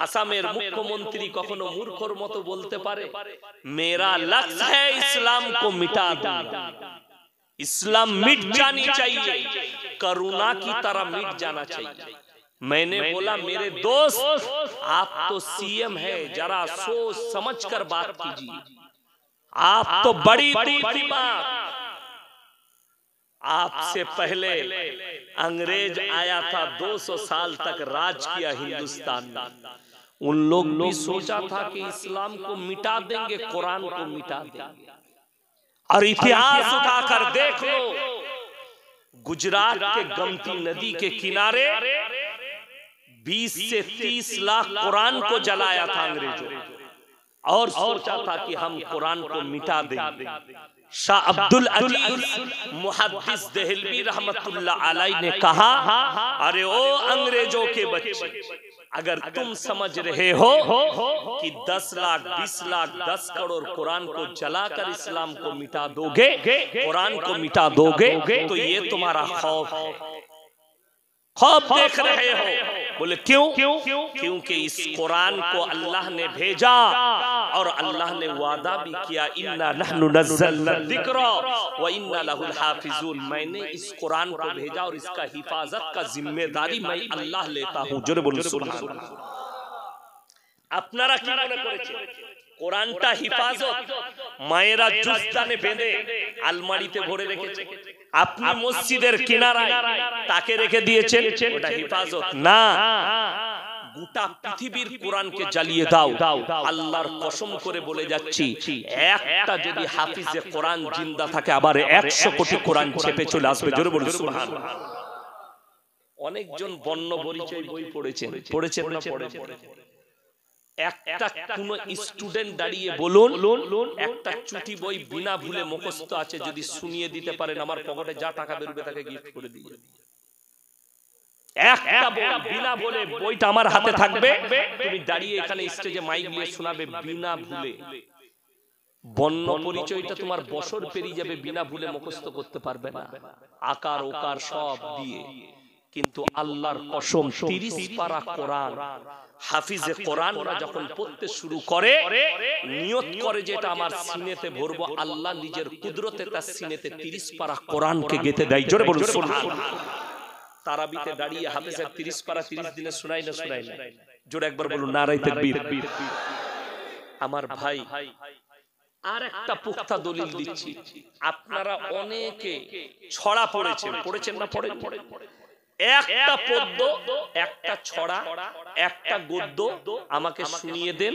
আসামের মুখ্যমন্ত্রী কখনো মূর্খর মতো বলতে পারে মেরা লক্ষ্য হ্যায় ইসলাম কো মিটা दूंगा, इस्लाम मिट जानी चाहिए, करुणा की तरह मिट जाना चाहिए। मैंने बोला मेरे दोस्त आप तो सीएम है, जरा सोच समझ कर बात कीजिए, आप तो बड़ी दूर बात, आपसे पहले अंग्रेज आया था, 200 साल तक राज किया हिंदुस्तान में, उन लोग भी सोचा था कि इस्लाम को मिटा देंगे, कुरान को मिटा देंगे। और इतिहास उठाकर देख लो, गुजरात के गोमती नदी के किनारे 20 से 30 लाख कुरान को जलाया था अंग्रेजों, और सोचा था कि हम कुरान को मिटा देंगे। शाह अब्दुल अजीज मुहद्दिस देहलवी रहमतुल्लाह अलैह ने कहा, अरे ओ अंग्रेजों के बच्चे, अगर तुम समझ रहे हो कि 10 लाख 20 लाख 10 करोड़ कुरान को जलाकर इस्लाम को मिटा दोगे, कुरान को मिटा दोगे, तो ये तुम्हारा खौफ है, खौफ देख रहे हो। बोले क्यों? क्योंकि इस कुरान को अल्लाह ने भेजा और अल्लाह ने वादा भी किया, इन्ना नहनु नज़्ज़लना ज़िक्रा व इन्ना लहुल हाफिज़ून, मैंने इस कुरान को भेजा और इसका हिफाजत का जिम्मेदारी मैं अल्लाह लेता हूं। जोरे बोलो सुभान अल्लाह। আপনারা কি মনে করেছেন কোরআনটা হিফাজত মায়েরা জুস্তানে বেঁধে আলমারিতে ভরে রেখেছে, আপনি মসজিদের কিনারায় তাকে রেখে দিয়েছেন, ওটা হিফাজত না। গোটা পৃথিবীর কোরআনকে জ্বালিয়ে দাও, আল্লাহর কসম করে বলে যাচ্ছি, একটা যদি হাফিজে কোরআন জিন্দা থাকে আবার 100 কোটি কোরআন ছেপে চলে আসবে। জোরে বলুন সুবহানাল্লাহ। অনেকজন বর্ণ পরিচয় বই পড়েছেন না পড়েছেন? একটা কোন স্টুডেন্ট দাঁড়িয়ে বলুন একটা চুটি বই বিনা ভুলে মুখস্থ আছে, যদি শুনিয়ে দিতে পারেন আমার পকেটে যা টাকা বেরোবে তাকে গিফট করে দিয়ে। একটা বই বিনা বলে বইটা আমার হাতে থাকবে, তুমি দাঁড়িয়ে এখানে স্টেজে মাইক নিয়ে শোনাবে বিনা ভুলে। বর্ণ পরিচয়টা তোমার বছর পেরিয়ে যাবে, বিনা ভুলে মুখস্থ করতে পারবে না, আকার ওকার সব দিয়ে। কিন্তু আল্লাহর কসম 30 পারা কোরআন হাফিজে কোরআনরা যখন পড়তে শুরু করে, নিয়ত করে যে এটা আমার সিনেতে ভরবো, আল্লাহ নিজের কুদরতে তার সিনেতে 30 পারা কোরআনকে গেঁথে দেয়। জোরে বলুন সুবহানাল্লাহ। তারাবিতে দাঁড়িয়ে হাফিজের 30 পারা 30 দিনে শোনাই না? জোরে একবার বলুন নারায়ে তাকবীর। আমার ভাই আর একটা পুখ্তা দলিল দিচ্ছি, আপনারা অনেকে ছড়া পড়েছেন না পড়েন? একটা পদ্য, একটা ছড়া, একটা গদ্য আমাকে শুনিয়ে দেন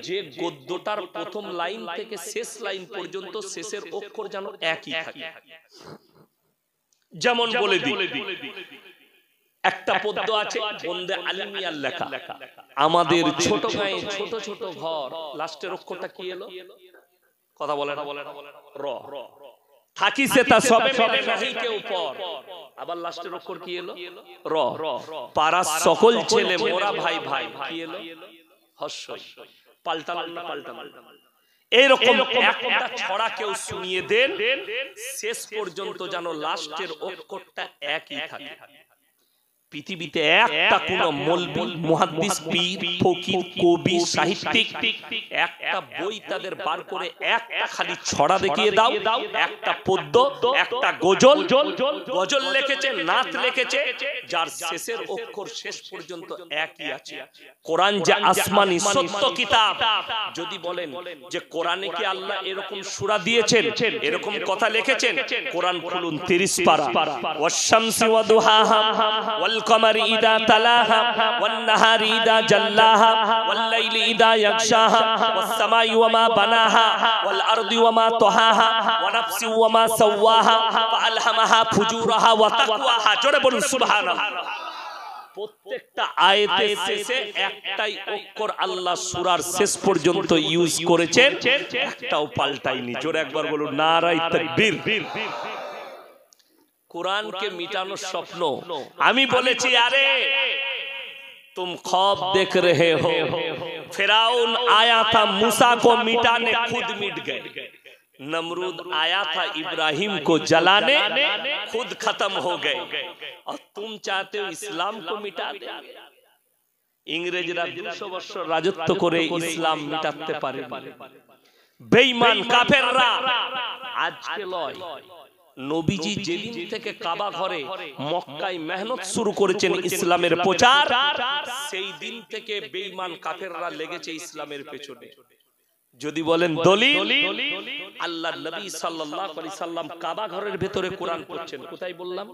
যে গদ্যটার প্রথম লাইন থেকে শেষ লাইন পর্যন্ত শেষের অক্ষর যেন একই থাকে। যেমন বলে দিই, একটা পদ্য আছে বন্দে আলিমিয়ার লেখা, আমাদের ছোট গায়ে ছোট ছোট ঘর, লাস্টের অক্ষরটা কি এলো? কথা বলে না? র। থাকি সে তা সবে মিলে নাহি কেউ পর, আবার লাস্টের অক্ষর কি এলো? র। পাড়ার সকল ছেলে মোরা ভাই ভাই, কি এলো? হস্যই। পাল্টালাম না? পাল্টালাম। এইরকম একটা ছড়া কেউ শুনিয়ে দেন, শেষ পর্যন্ত যেন লাস্টের অক্ষরটা একই থাকে। পৃথিবীতে একটা কোন মৌলবি, মুহাদ্দিস, পীর, ফকির, কবি, সাহিত্যিক একটা বই তাদের বার করে একটা খালি ছড়া দেখিয়ে দাও, একটা পদ্য, একটা গজল লিখেছে, নাত লিখেছে, যার শেষের অক্ষর শেষ পর্যন্ত একই আছে। কোরআন যে আসমানি সত্য কিতাব, যদি বলেন যে কোরআনে কি আল্লাহ এরকম সূরা দিয়েছেন, এরকম কথা লিখেছেন, কোরআন খুলুন 30 পারা। ওয়াশ-শামসি ওয়া দুহাহা ওয়াল القمر إذا تلاها والنهار إذا جلاها والليل إذا يغشاها والسماء وما بناها والأرض وما طحاها ونفس وما سواها فألهمها فجورها وتقواها জোরে বলুন সুবহানাল্লাহ। প্রত্যেকটা আয়াতের শেষে একটাই অক্ষর আল্লাহ সূরার শেষ পর্যন্ত ইউজ করেছেন, একটাও পাল্টায়নি। জোরে একবার বলুন নারায়ে তাকবীর। कुरान के मिटानो स्वप्न, আমি বলেছি আরে तुम ख्वाब देख रहे हो, फिरौन आया था मूसा को मिटाने, खुद मिट गए। नमरूद आया था इब्राहिम को जलाने, खुद खत्म हो गए। और तुम चाहते हो इस्लाम को मिटा दे। ইংরেজরা 200 বছর রাজত্ব করে ইসলাম মিটাতে পারে। বেঈমান কাফেররা আজকে লয়, নবীজি যেদিন থেকে কাবা ঘরে মক্কায় মেহনত শুরু করেছেন ইসলামের প্রচার, সেই দিন থেকে বেঈমান কাফেররা লেগেছে ইসলামের পেছনে। যদি বলেন দলিল, আল্লাহর নবী সাল্লাল্লাহু আলাইহি সাল্লাম কাবা ঘরের ভেতরে কোরআন পড়ছেন। কোথায় বললাম?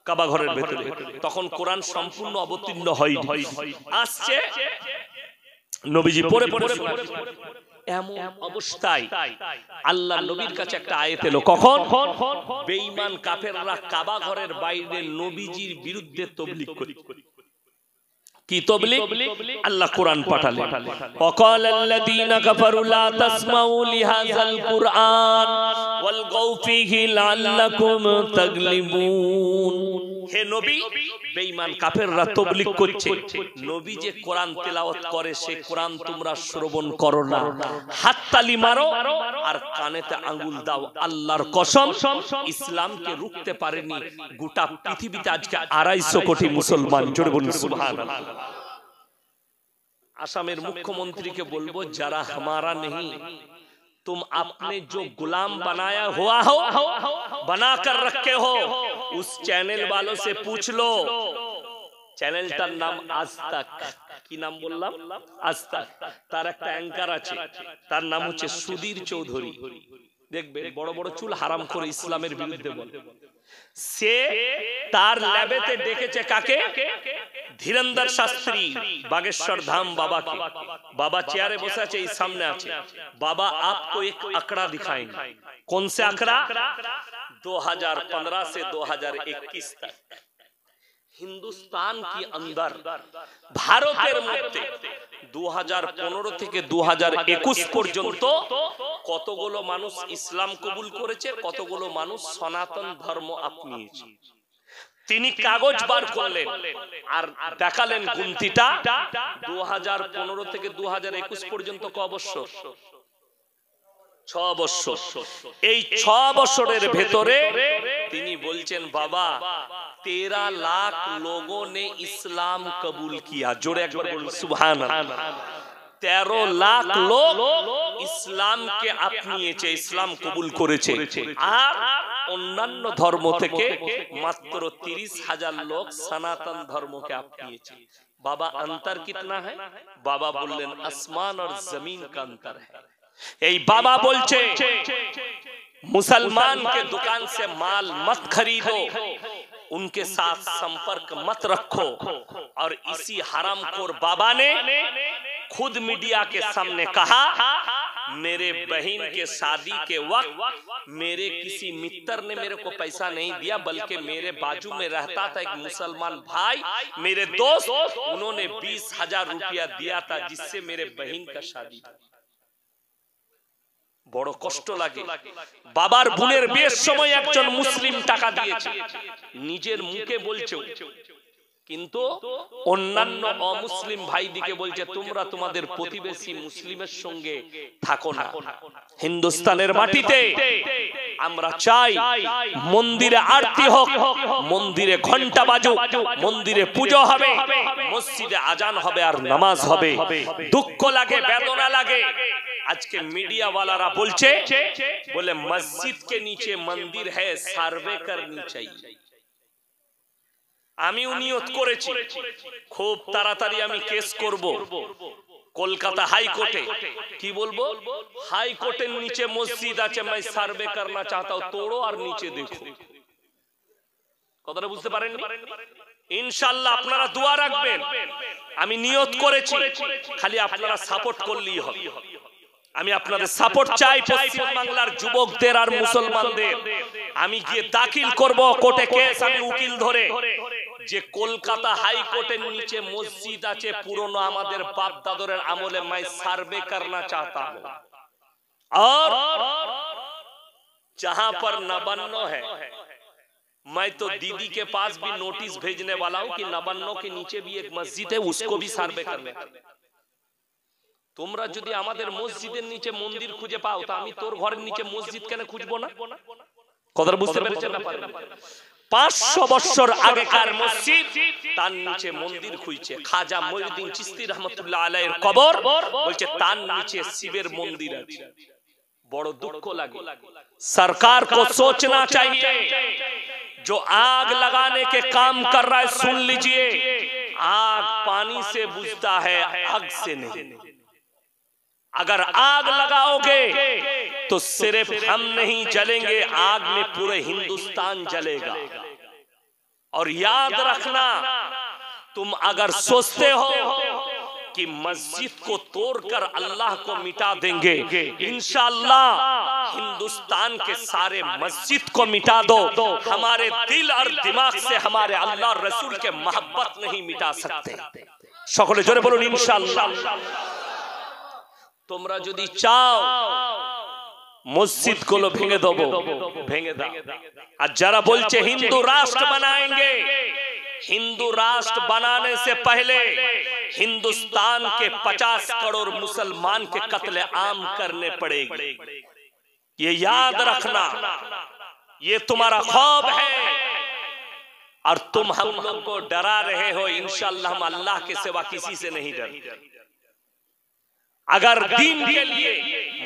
কাবা ঘরের ভেতরে। তখন কোরআন সম্পূর্ণ অবতীর্ণ হয়নি, আসছে নবীজি পড়ে পড়ে শোনাচ্ছেন। এমন অবস্থায় আল্লাহর নবীর কাছে একটা আয়াত এলো। কখন? বেঈমান কাফেররা কাবা ঘরের বাইরে নবীজির বিরুদ্ধে তাবলীগ করে। কি তাবলীগ? আল্লাহ কোরআন পাঠালেন, ওয়াকালাল্লাযীনা কাফারু লা তাসমাউ লিহাযাল কুরআন ওয়ালগাউ ফীহি লাআল্লাকুম তাগলিবুন। হে নবী, বেঈমান কাফেররা তাবলীগ করছে, নবী যে কোরআন তেলাওয়াত করে সে কোরআন তোমরা শ্রবণ করো না, হাততালি মারো আর কানেতে আঙ্গুল দাও। আল্লাহর কসম, ইসলামকে রুখতে পারেনি গোটা পৃথিবীতে আজকে 250 কোটি মুসলমান। জোরে বলুন সুবহানাল্লাহ। আসামের মুখ্যমন্ত্রীকে বলবো, যারা हमारा नहीं, तुम अपने जो गुलाम बनाया हुआ हो, बना कर रखे हो, उस चैनल वालों से पूछ लो। চ্যানেলটার নাম আজ তাক। কি নাম বললাম? আজ তাক। তার একটা অ্যাঙ্কার আছে, তার নাম হচ্ছে সুধীর চৌধুরী। দেখবেন বড় বড় চুল, হারাম করে ইসলামের বিরুদ্ধে বলে। সে তার ল্যাবেতে ডেকেছে কাকে? ধীরেন্দ্র শাস্ত্রী, বাগেশ্বর ধাম বাবাকে। বাবা চেয়ারে বসে আছে, এই সামনে আছে। বাবা आपको एक आंकड़ा दिखाएंगे। कौन से आंकड़ा? 2015 से 2021 तक হিন্দুস্তান কি अंदर, ভারতের মধ্যে 2015 থেকে 2021 পর্যন্ত কতগুলো মানুষ ইসলাম কবুল করেছে, কতগুলো মানুষ সনাতন ধর্ম আপনিয়েছে। তিনি কাগজ বার করলেন আর দেখালেন গুনতিটা 2015 থেকে 2021 পর্যন্ত ক বছর? 6 বছর। এই 6 বছরের ভেতরে তিনি বলছেন, বাবা 13 লাখ लोगों ने इस्लाम कबूल किया। जोड़े একবার বলুন সুবহানাল্লাহ। 13 লাখ লোক ইসলামকে আপনিয়েছে, ইসলাম কবুল করেছে। আর অন্যান্য ধর্ম থেকে মাত্র 30,000 লোক সনাতন ধর্মকে আপনিয়েছে। বাবা अंतर कितना है? বাবা বললেন আসমান और जमीन का अंतर है। এই বাবা বলছে मुसलमान के दुकान से माल मत खरीदो, उनके साथ संपर्क मत रखो। और इसी हरामखोर बाबा ने खुद मीडिया के सामने कहा, मेरे बहन के शादी के वक्त मेरे किसी मित्र ने मेरे को पैसा नहीं दिया, बल्कि मेरे बाजू में रहता था एक मुसलमान भाई, मेरे दोस्त, उन्होंने 20,000 रुपया दिया था, जिससे मेरे बहन का शादी। বড় কষ্ট লাগে। বাবার বোনের বিয়ের সময় একজন মুসলিম টাকা দিয়েছে, নিজের মুখে বলছে, কিন্তু অন্যান্য অমুসলিম ভাইদিকে বলছে তোমরা তোমাদের প্রতিবেশী মুসলিমের সঙ্গে থাকো না। হিন্দুস্তানের মাটিতে আমরা চাই মন্দিরে আরতি হোক, মন্দিরে ঘন্টা বাজুক, মন্দিরে পুজো হবে, মসজিদে আজান হবে আর নামাজ হবে। দুঃখ লাগে, বেদনা লাগে, আজকে মিডিয়া ওয়ালারা বলছে, বলে মসজিদ কে নিচে মন্দির है, সার্ভে করনি चाहिए। আমি নিয়ত করেছি খুব তাড়াতাড়ি আমি কেস করব কলকাতা হাইকোর্টে। কি বলবো? হাইকোর্টের নিচে মসজিদ আছে, मैं সার্ভে करना चाहता हूं, তোড়ো আর নিচে দেখো। কথাটা বুঝতে পারেননি? ইনশাআল্লাহ আপনারা দোয়া রাখবেন। আমি নিয়ত করেছি, খালি আপনারা সাপোর্ট করলেই হবে। আমি আপনাদের সাপোর্ট চাই, পশ্চিম বাংলার যুবকদের আর মুসলমানদের। আমি গিয়ে দাখিল করব কোর্টে কেস, আমি উকিল ধরে, যে কলকাতা হাইকোর্টের নিচে মসজিদ আছে পুরনো আমাদের বাপ দাদরের আমলে, मैं सर्वे करना चाहता हूं। और जहां पर नबान्नो है, मैं तो दीदी के पास भी नोटिस भेजने वाला हूं कि नबान्नो के नीचे भी एक मस्जिद है, उसको भी सर्वे करने। তোমরা যদি আমাদের মসজিদের নিচে মন্দির খুঁজে পাও, তা আমি তোর ঘরের নিচে মসজিদ কেন খুঁজবো না? কথা বুঝতে পেরেছেন না? 500 বছর আগেকার মসজিদ, তার নিচে মন্দির খুঁজছে। খাজা মঈনুদ্দিন চিশতি রহমাতুল্লাহ আলাইহির কবর, বলছে তার নিচে শিবের মন্দির আছে। बड़ो दुख लगे। सरकार को सोचना चाहिए, जो आग लगाने के काम कर रहा है, सुन लीजिए, आग पानी से बुझता है, आग से नहीं। अगर आग लगाओगे तो सिर्फ हम नहीं जलेंगे, आग में पूरे हिंदुस्तान जलेगा। और याद रखना, तुम अगर सोचते हो कि मस्जिद को तोड़कर अल्लाह को मिटा देंगे, इंशाअल्लाह हिंदुस्तान के सारे मस्जिद को मिटा दो, हमारे दिल और दिमाग से हमारे अल्लाह और रसूल के मोहब्बत नहीं मिटा सकते। সকলে জোরে বলুন ইনশাআল্লাহ। তোমরা যদি চাও মসজিদ গুলো ভেঙে দেবো, ভেঙে দাও। আর যারা বলছে হিন্দু রাষ্ট্র বানাएंगे, हिंदू राष्ट्र बनाने से पहले हिंदुस्तान के 50 करोड़ मुसलमान के कत्ले आम करने पड़ेगी। ये याद रखना, ये तुम्हारा ख्वाब है और तुम हम लोग को डरा रहे हो। इंशाअल्लाह हम अल्लाह के सिवा किसी से नहीं डरते। अगर दीन के लिए,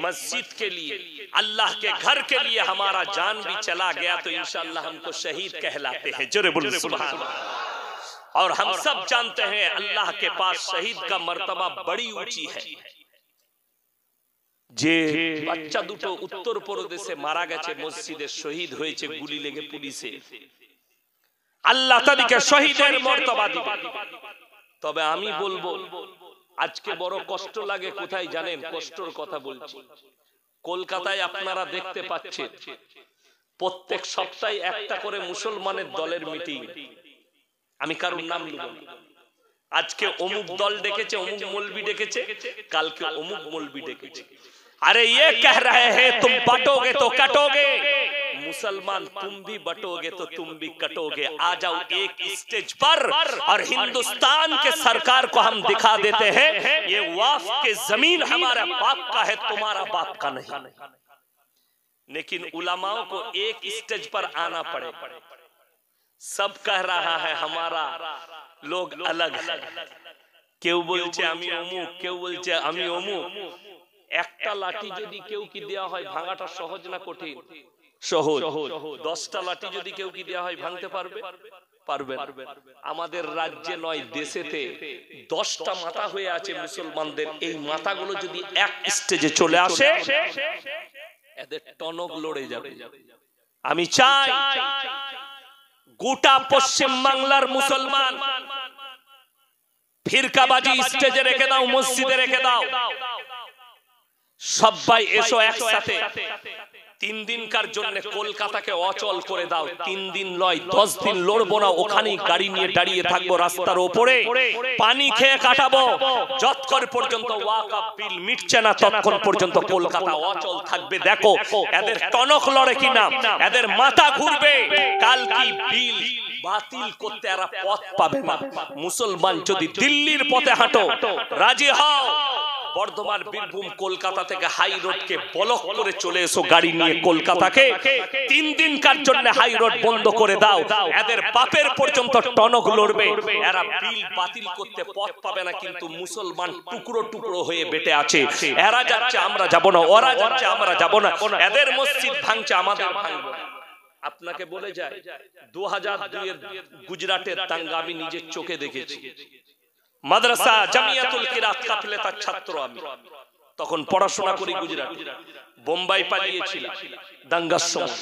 मस्जिद के लिए, अल्लाह के घर के लिए हमारा जान भी चला गया तो इंशाअल्लाह हमको शहीद कहलाते हैं। जोरे बोलो सुभान अल्लाह। और हम सब जानते हैं अल्लाह के पास शहीद का मर्तबा बड़ी ऊंची है। যে বাচ্চা দুটো উত্তর প্রদেশে মারা গেছে, মসজিদে শহীদ হয়েছে গুলি লেগে পুলিশে, আল্লাহ তাদেরকে শহীদের মর্তবা দিবে। তবে আমি বলবো আজকে বড় কষ্ট লাগে, কোথায় জানেন? কষ্টর কথা বলছি, কলকাতায় আপনারা দেখতে পাচ্ছেন প্রত্যেক সপ্তাহে একটা করে মুসলমানের দলের মিটিং। আমি কারোর নাম নিব না। আজকে অমুক দল ডেকেছে, অমুক মৌলবি ডেকেছে, কালকে অমুক মৌলবি ডেকেছে। अरे ये कह रहे हैं तुम बटोगे तो कटोगे, मुसलमान तुम भी बटोगे तो तुम भी कटोगे। आ जाओ एक स्टेज पर और हिंदुस्तान के सरकार को हम दिखा देते हैं ये वक्फ के जमीन हमारा बाप का है, तुम्हारा बाप का नहीं। लेकिन उलमाओं को एक स्टेज पर आना पड़े। सब कह रहा है हमारा लोग अलग है, কেউ বলছে আমি অমুক, কেউ বলছে আমি অমুক। একটা লাঠি যদি কেউ কি দেওয়া হয় ভাঙাটা সহজ না কঠিন? সহজ। 10টা লাঠি যদি কেউ কি দেওয়া হয় ভাঙতে পারবে? পারবে। আমাদের রাজ্যে নয় দেশেতে 10টা মাথা হয়ে আছে মুসলমানদের। এই মাথাগুলো যদি এক স্টেজে চলে আসে এদের টনক লড়ে যাবে। আমি চাই গোটা পশ্চিম বাংলার মুসলমান ফিরকাবাজি স্টেজে রেখে দাও, মসজিদে রেখে দাও, সবাই এসো একসাথে 3 দিনকার জন্য কলকাতাকে অচল করে দাও। 3 দিন নয় 10 দিন লড়বো না, ওখানেই গাড়ি নিয়ে দাঁড়িয়ে থাকবো রাস্তার উপরে, পানি খেয়ে কাটাবো যতক্ষণ পর্যন্ত ওয়াকফ বিল মিটছে না, ততক্ষণ পর্যন্ত কলকাতা অচল থাকবে। দেখো এদের টনক লড়ে কিনা, এদের মাথা ঘুরবে। কাল কি বিল বাতিল করতে এরা পথ পাবে না। মুসলমান যদি দিল্লির পথে হাঁটো, রাজি হও, বর্ধমান, বীরভূম, কলকাতা থেকে হাই রোডকে ব্লক করে চলে এসো গাড়ি নিয়ে কলকাতাকে। 3 দিনকার জন্য হাই রোড বন্ধ করে দাও, এদের বাপের পর্যন্ত টনক লড়বে। এরা বিল বাতিল করতে পথ পাবে না, কিন্তু মুসলমান টুকরো টুকরো হয়ে বেটে আছে। এরা যাচ্ছে আমরা যাব না, ওরা যাচ্ছে আমরা যাব না। এদের মসজিদ ভাঙছে, আমাদের ভাঙবো। আপনাকে বলে যায় 2002 এর গুজরাটের দাঙ্গা আমি নিজের চোখে দেখেছি। মাদ্রাসা জামিয়াতুল কিরাত কাফেলার ছাত্র আমি, তখন পড়াশোনা করি গুজরাটে। বোম্বাই পালিয়েছিলাম দাঙ্গার সময়।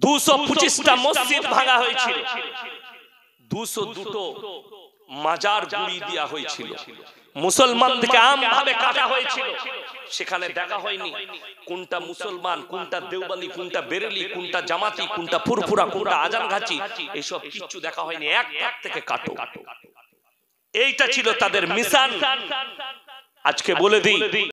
225টা মসজিদ ভাঙা হয়েছিল, 202টো মাজার গুড়িয়ে দেওয়া হয়েছিল, মুসলমানদেরকে আমভাবে কাটা হয়েছিল। সেখানে দেখা হয়নি কোনটা মুসলমান, কোনটা দেওবন্দি, কোনটা বেরেলি, কোনটা জামাতি, কোনটা ফুরফুরা, কোনটা আজানঘাচি, এইসব কিচ্ছু দেখা হয়নি। এক এক থেকে কাটো, এইটা ছিল তাদের মিশন। আজকে বলে দিই